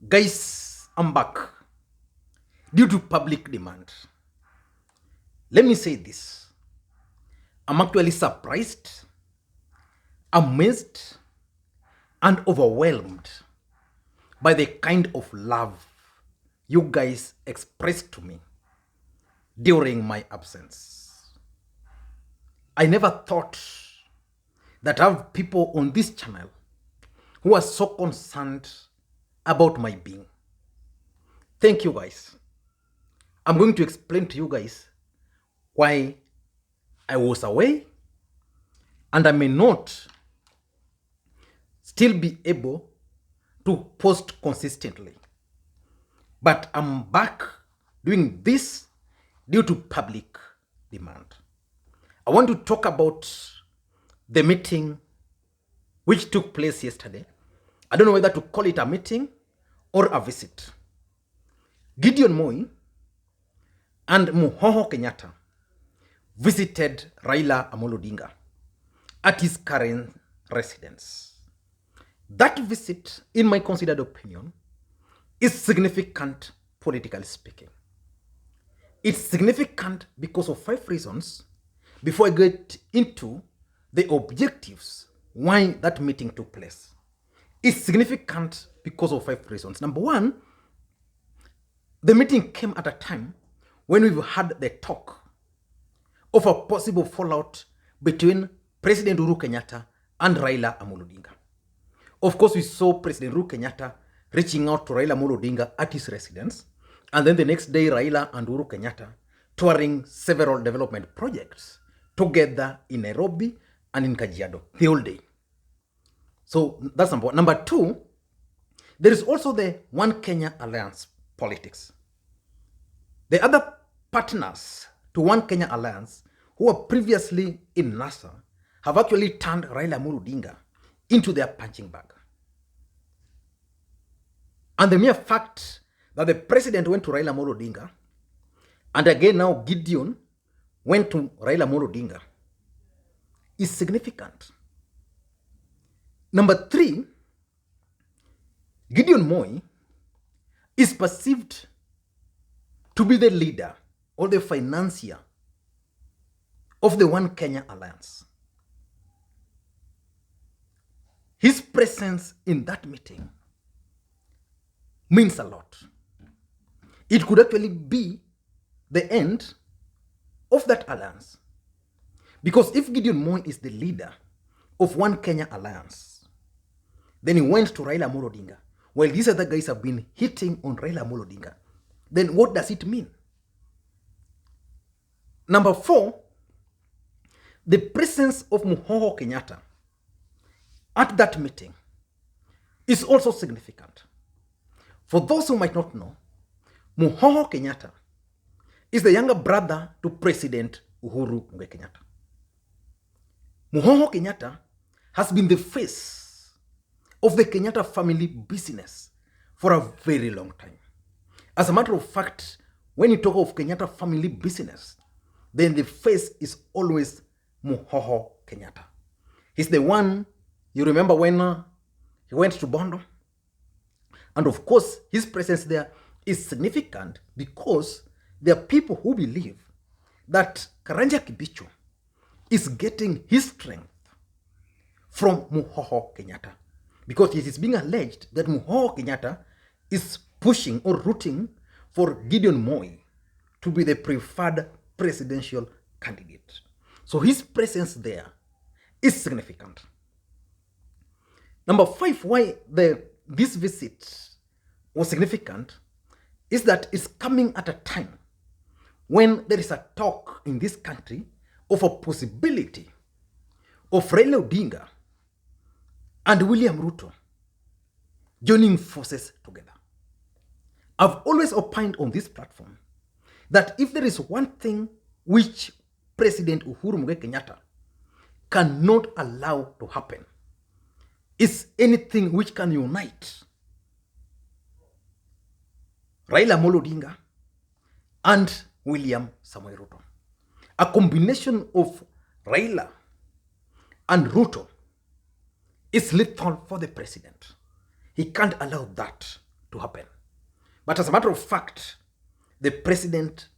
Guys, I'm back due to public demand. Let me say this. I'm actually surprised, amazed, and overwhelmed by the kind of love you guys expressed to me during my absence. I never thought that I have people on this channel who are so concerned about my being. Thank you guys. I'm going to explain to you guys why I was away and I may not still be able to post consistently. But I'm back doing this due to public demand. I want to talk about the meeting which took place yesterday. I don't know whether to call it a meeting or a visit. Gideon Moi and Muhoho Kenyatta visited Raila Odinga at his current residence. That visit, in my considered opinion, is significant politically speaking. It's significant because of 5 reasons before I get into the objectives why that meeting took place. It's significant because of 5 reasons. Number 1, the meeting came at a time when we've had the talk of a possible fallout between President Uhuru Kenyatta and Raila Odinga. Of course, we saw President Uhuru Kenyatta reaching out to Raila Odinga at his residence, and then the next day Raila and Uhuru Kenyatta touring several development projects together in Nairobi and in Kajiado the whole day. So that's number 1. Number 2, there is also the One Kenya Alliance politics. The other partners to One Kenya Alliance who were previously in NASA have actually turned Raila Odinga into their punching bag. And the mere fact that the president went to Raila Odinga, and again now Gideon went to Raila Odinga, is significant. Number 3, Gideon Moi is perceived to be the leader or the financier of the One Kenya Alliance. His presence in that meeting means a lot. It could actually be the end of that alliance. Because if Gideon Moi is the leader of One Kenya Alliance, then he went to Raila Odinga, while these other guys have been hitting on Raila Odinga, then what does it mean? Number 4, the presence of Muhoho Kenyatta at that meeting is also significant. For those who might not know, Muhoho Kenyatta is the younger brother to President Uhuru Kenyatta. Muhoho Kenyatta has been the face of the Kenyatta family business for a very long time. As a matter of fact, when you talk of Kenyatta family business, then the face is always Muhoho Kenyatta. He's the one, you remember when he went to Bondo? And of course, his presence there is significant because there are people who believe that Karanja Kibicho is getting his strength from Muhoho Kenyatta. Because it is being alleged that Muhoho Kenyatta is pushing or rooting for Gideon Moi to be the preferred presidential candidate. So his presence there is significant. Number 5, why this visit was significant is that it's coming at a time when there is a talk in this country of a possibility of Raila Odinga and William Ruto joining forces together. I've always opined on this platform that if there is one thing which President Uhuru Kenyatta cannot allow to happen, is anything which can unite Raila Odinga and William Samoei Ruto. A combination of Raila and Ruto is lethal for the president. He can't allow that to to happen. But as a matter of fact, the president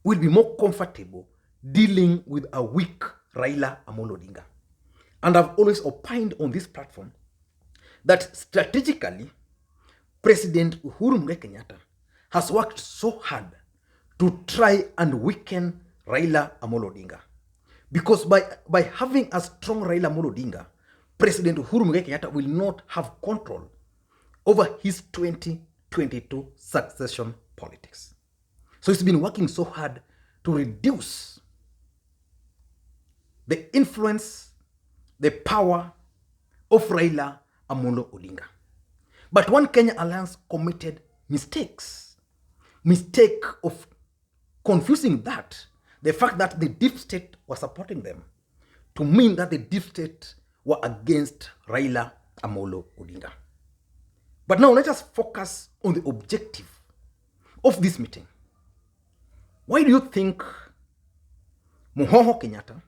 will be more comfortable dealing with a weak Raila Amolo Odinga. And I've always opined on this platform that strategically, President Uhuru Kenyatta has worked so hard to try and weaken Raila Amolo Odinga. Because by having a strong Raila Amolo Odinga, President Uhuru Kenyatta will not have control over his 2022 succession politics. So he's been working so hard to reduce the influence, the power of Raila Amolo Odinga. But One Kenya Alliance committed mistakes. Mistake of confusing the fact that the deep state was supporting them, to mean that the deep state were against Raila Amolo Odinga. But now let us focus on the objective of this meeting. Why do you think Muhoho Kenyatta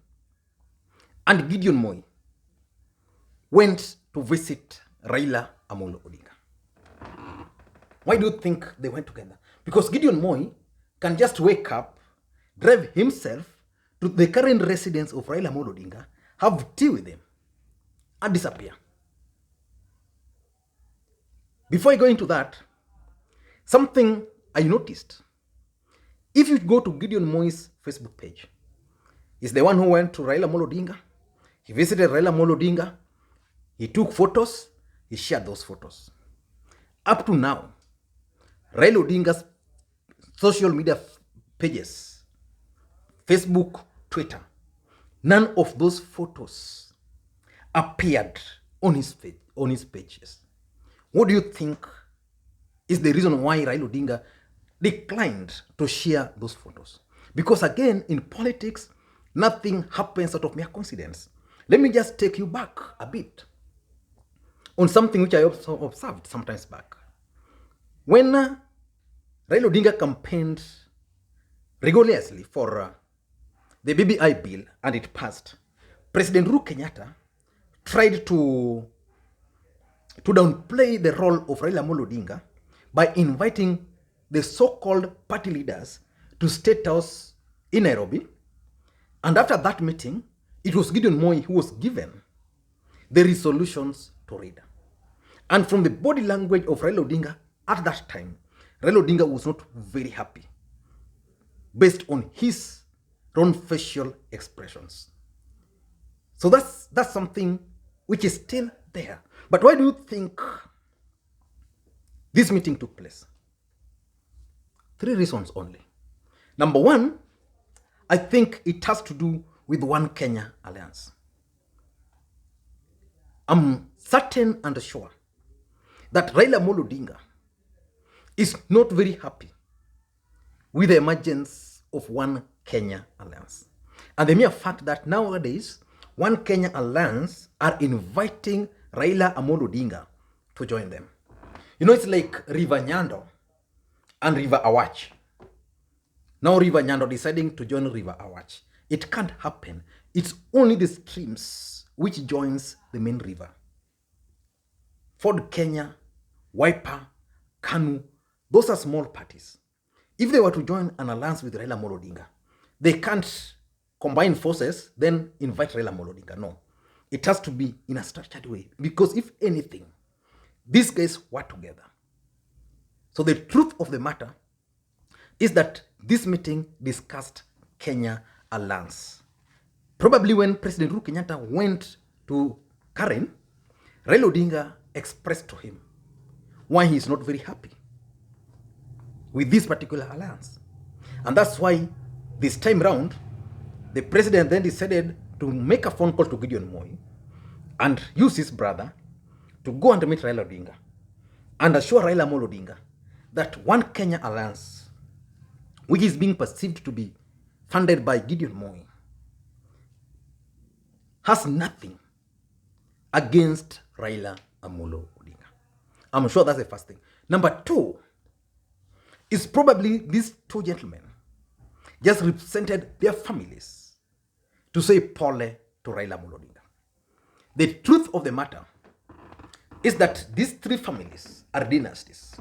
and Gideon Moi went to visit Raila Amolo Odinga? Why do you think they went together? Because Gideon Moi can just wake up, drive himself to the current residence of Raila Amolo Odinga, have tea with him, and disappear. Before I go into that, something I noticed. If you go to Gideon Moi's Facebook page, he's the one who went to Raila Amolo Odinga. He visited Raila Amolo Odinga. He took photos. He shared those photos. Up to now, Raila Odinga's social media pages, Facebook, Twitter, none of those photos appeared on his pages. What do you think is the reason why Raila Odinga declined to share those photos? Because again, in politics, nothing happens out of mere coincidence. Let me just take you back a bit on something which I also observed sometimes back. When Raila Odinga campaigned rigorously for the BBI bill and it passed, President Uhuru Kenyatta tried to downplay the role of Raila Amolo Odinga by inviting the so-called party leaders to State House in Nairobi. And after that meeting, it was Gideon Moi who was given the resolutions to read. And from the body language of Raila Odinga at that time, Raila Odinga was not very happy based on his own facial expressions. So that's something which is still there. But why do you think this meeting took place? 3 reasons only. Number one, I think it has to do with One Kenya Alliance. I'm certain and sure that Raila Amolo Odinga is not very happy with the emergence of One Kenya Alliance. And the mere fact that nowadays, One Kenya Alliance are inviting Raila Amolo Odinga to join them. You know, it's like River Nyando and River Awach. Now River Nyando deciding to join River Awach. It can't happen. It's only the streams which joins the main river. Ford Kenya, Wiper, KANU, those are small parties. If they were to join an alliance with Raila Amolo Odinga, they can't combine forces, then invite Raila Amolo Odinga. No. It has to be in a structured way. Because if anything, these guys were together. So the truth of the matter is that this meeting discussed Kenya Alliance. Probably when President Uhuru Kenyatta went to Karen, Raila Odinga expressed to him why he is not very happy with this particular alliance. And that's why this time round, the president then decided to make a phone call to Gideon Moi and use his brother to go and meet Raila Odinga and assure Raila Amolo Odinga that One Kenya Alliance, which is being perceived to be funded by Gideon Moi, has nothing against Raila Amolo Odinga. I'm sure that's the first thing. Number two is probably these 2 gentlemen just represented their families to say pole to Raila Amolo Odinga. The truth of the matter is that these 3 families are dynasties.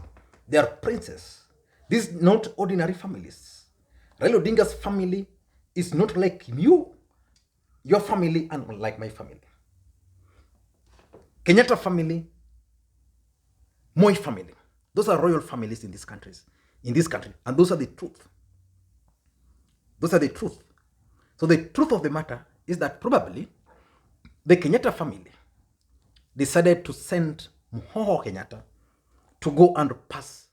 They are princes. These are not ordinary families. Raila Odinga's family is not like your family, and like my family. Kenyatta family, Moi family. Those are royal families in this country, and those are the truth. Those are the truth. So the truth of the matter is that probably the Kenyatta family decided to send Muhoho Kenyatta to go and pass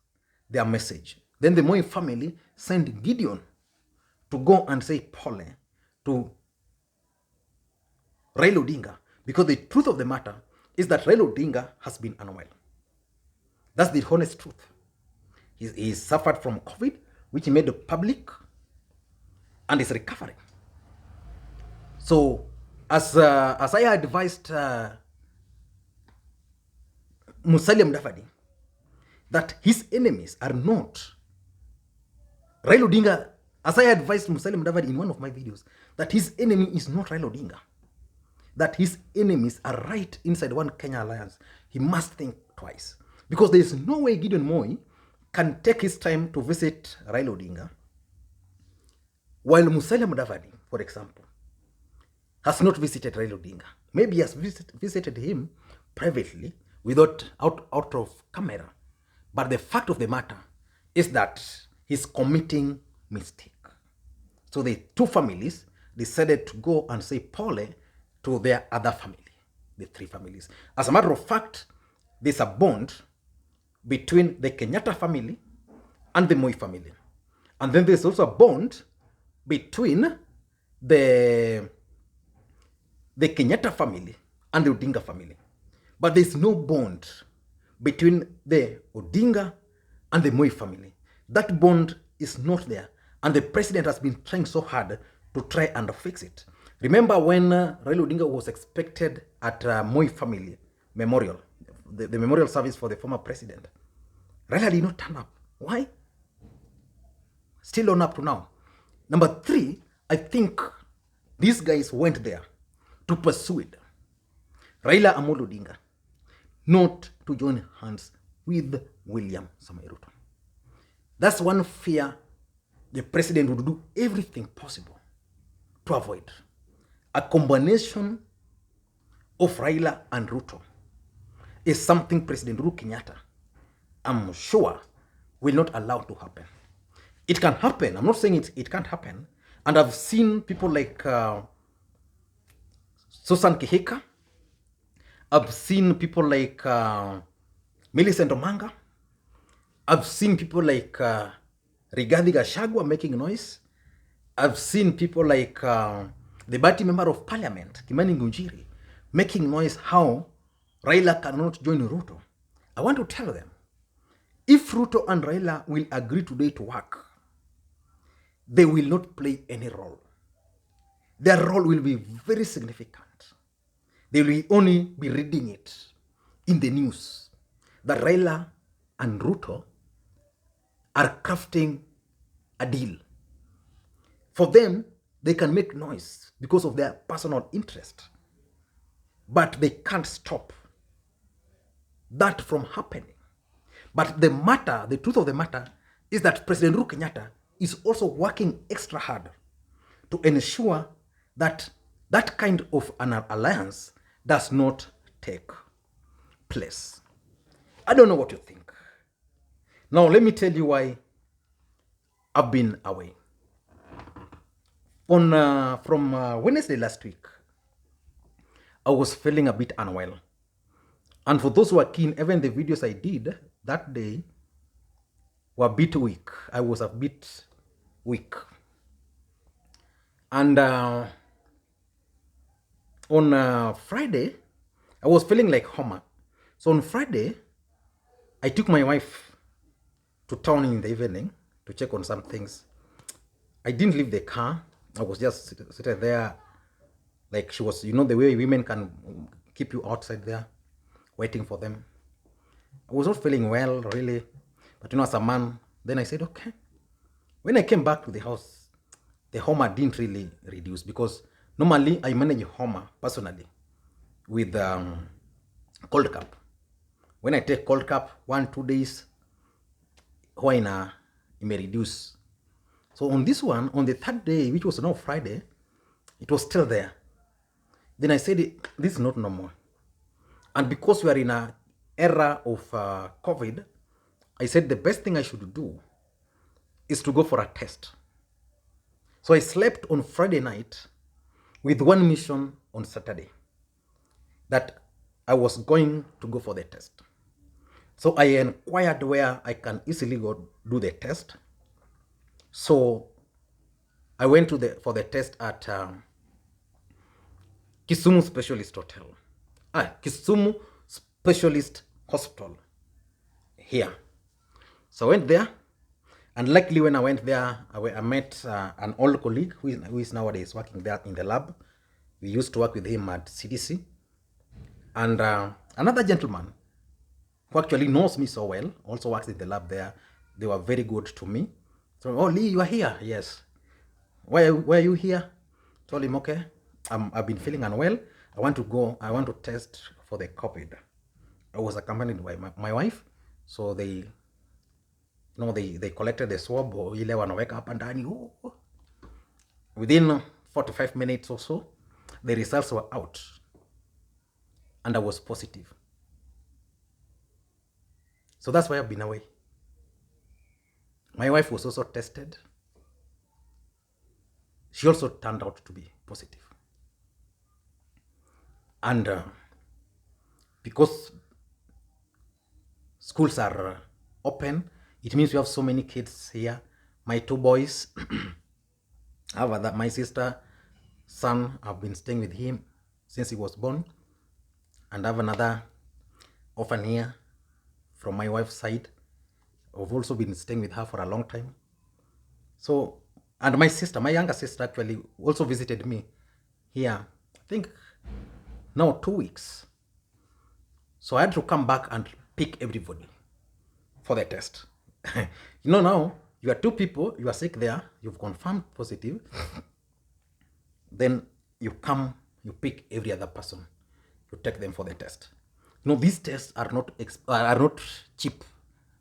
their message. Then the Moi family sent Gideon to go and say pole to Raila Odinga, because the truth of the matter is that Raila Odinga has been unwell. That's the honest truth. He suffered from COVID, which he made public, and is recovering. So, as I advised Musalia Mudavadi, that his enemies are not Raila Odinga, as I advised Musalia Mudavadi in one of my videos, that his enemy is not Raila Odinga, that his enemies are right inside One Kenya Alliance. He must think twice, because there is no way Gideon Moi can take his time to visit Raila Odinga, while Musalia Mudavadi, for example, has not visited Raila Odinga. Maybe he has visited him privately, without out of camera. But the fact of the matter is that he's committing mistake. So the two families decided to go and say pole to their other family, the three families. As a matter of fact, there's a bond between the Kenyatta family and the Moi family. And then there's also a bond between the Kenyatta family and the Odinga family. But there's no bond between the Odinga and the Moi family. That bond is not there. And the president has been trying so hard to try and fix it. Remember when Raila Odinga was expected at Moi family memorial, the memorial service for the former president. Raila did not turn up. Why? Still on up to now. Number three, I think these guys went there to persuade Raila Amolo Odinga not to join hands with William Samoei Ruto. That's one fear the president would do everything possible to avoid. A combination of Raila and Ruto is something President Uhuru Kenyatta, I'm sure, will not allow to happen. It can happen. I'm not saying it can't happen. And I've seen people like Susan Kihika. I've seen people like Millicent Omanga. I've seen people like Rigathi Gachagua making noise. I've seen people like the Bati member of parliament, Kimani Ngunjiri, making noise how Raila cannot join Ruto. I want to tell them, if Ruto and Raila will agree today to work, they will not play any role. Their role will be very significant. They will only be reading it in the news that Raila and Ruto are crafting a deal. For them, they can make noise because of their personal interest, but they can't stop that from happening. But the truth of the matter is that President Uhuru Kenyatta is also working extra hard to ensure that that kind of an alliance does not take place. I don't know what you think. Now, let me tell you why I've been away. From Wednesday last week, I was feeling a bit unwell. And for those who are keen, even the videos I did that day were a bit weak. I was a bit weak. And on Friday, I was feeling like Homer. So on Friday, I took my wife to town in the evening to check on some things. I didn't leave the car. I was just sitting there, like she was, the way women can keep you outside there, waiting for them. I was not feeling well, really. But as a man, then I said, okay. When I came back to the house, the Homer didn't really reduce, because normally I manage Homer personally with cold cup. When I take cold cup, 1-2 days, huwa imereduce. So on this one, on the third day, which was now Friday, it was still there. Then I said, this is not normal. And because we are in an era of COVID, I said the best thing I should do is to go for a test. So I slept on Friday night with one mission on Saturday, that I was going to go for the test. So I inquired where I can easily go do the test. So I went for the test at Kisumu Specialist Hotel. Kisumu Specialist Hospital here. So I went there, and luckily when I went there, I met an old colleague who is nowadays working there in the lab. We used to work with him at CDC. And another gentleman who actually knows me so well, also works in the lab there. They were very good to me. So, oh, Lee, you are here? Yes. Why are you here? Told him, okay, I've been feeling unwell. I want to test for the COVID. I was accompanied by my wife. So they collected the swab, ile wanaweka hapa ndani. Within 45 minutes or so, the results were out. And I was positive. So that's why I've been away. My wife was also tested. She also turned out to be positive. And because schools are open, it means we have so many kids here. My two boys, my sister's son, I've been staying with him since he was born. And I have another orphan here from my wife's side. I've also been staying with her for a long time. So, and my younger sister actually also visited me here, I think now 2 weeks. So I had to come back and pick everybody for the test. Now you are two people, you are sick there, you've confirmed positive. Then you come, you pick every other person, you take them for the test. These tests are not cheap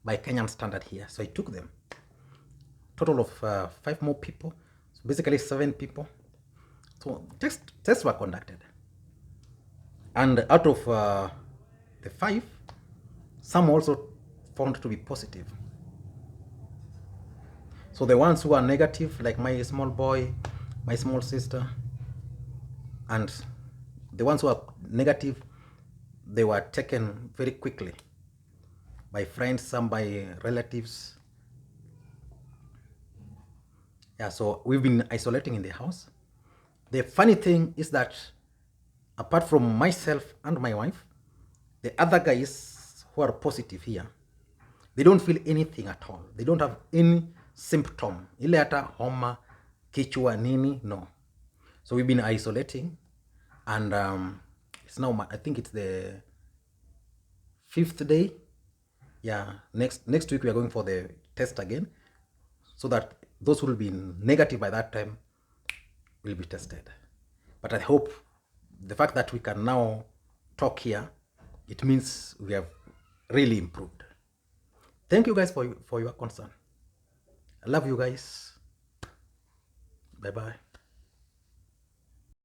by Kenyan standard here. So I took them. Total of 5 more people. So basically 7 people. So tests were conducted. And out of the 5, some also found to be positive. So the ones who are negative, like my small boy, my small sister, and the ones who are negative, they were taken very quickly by friends, some by relatives. Yeah, so we've been isolating in the house. The funny thing is that apart from myself and my wife, the other guys who are positive here, they don't feel anything at all. They don't have any symptom. Ile hata homa, kichwa, nini, no. So we've been isolating, and it's now, I think it's the 5th day. Yeah, next week we are going for the test again, so that those who will be negative by that time will be tested. But I hope the fact that we can now talk here, it means we have really improved. Thank you guys for your concern. I love you guys. Bye-bye.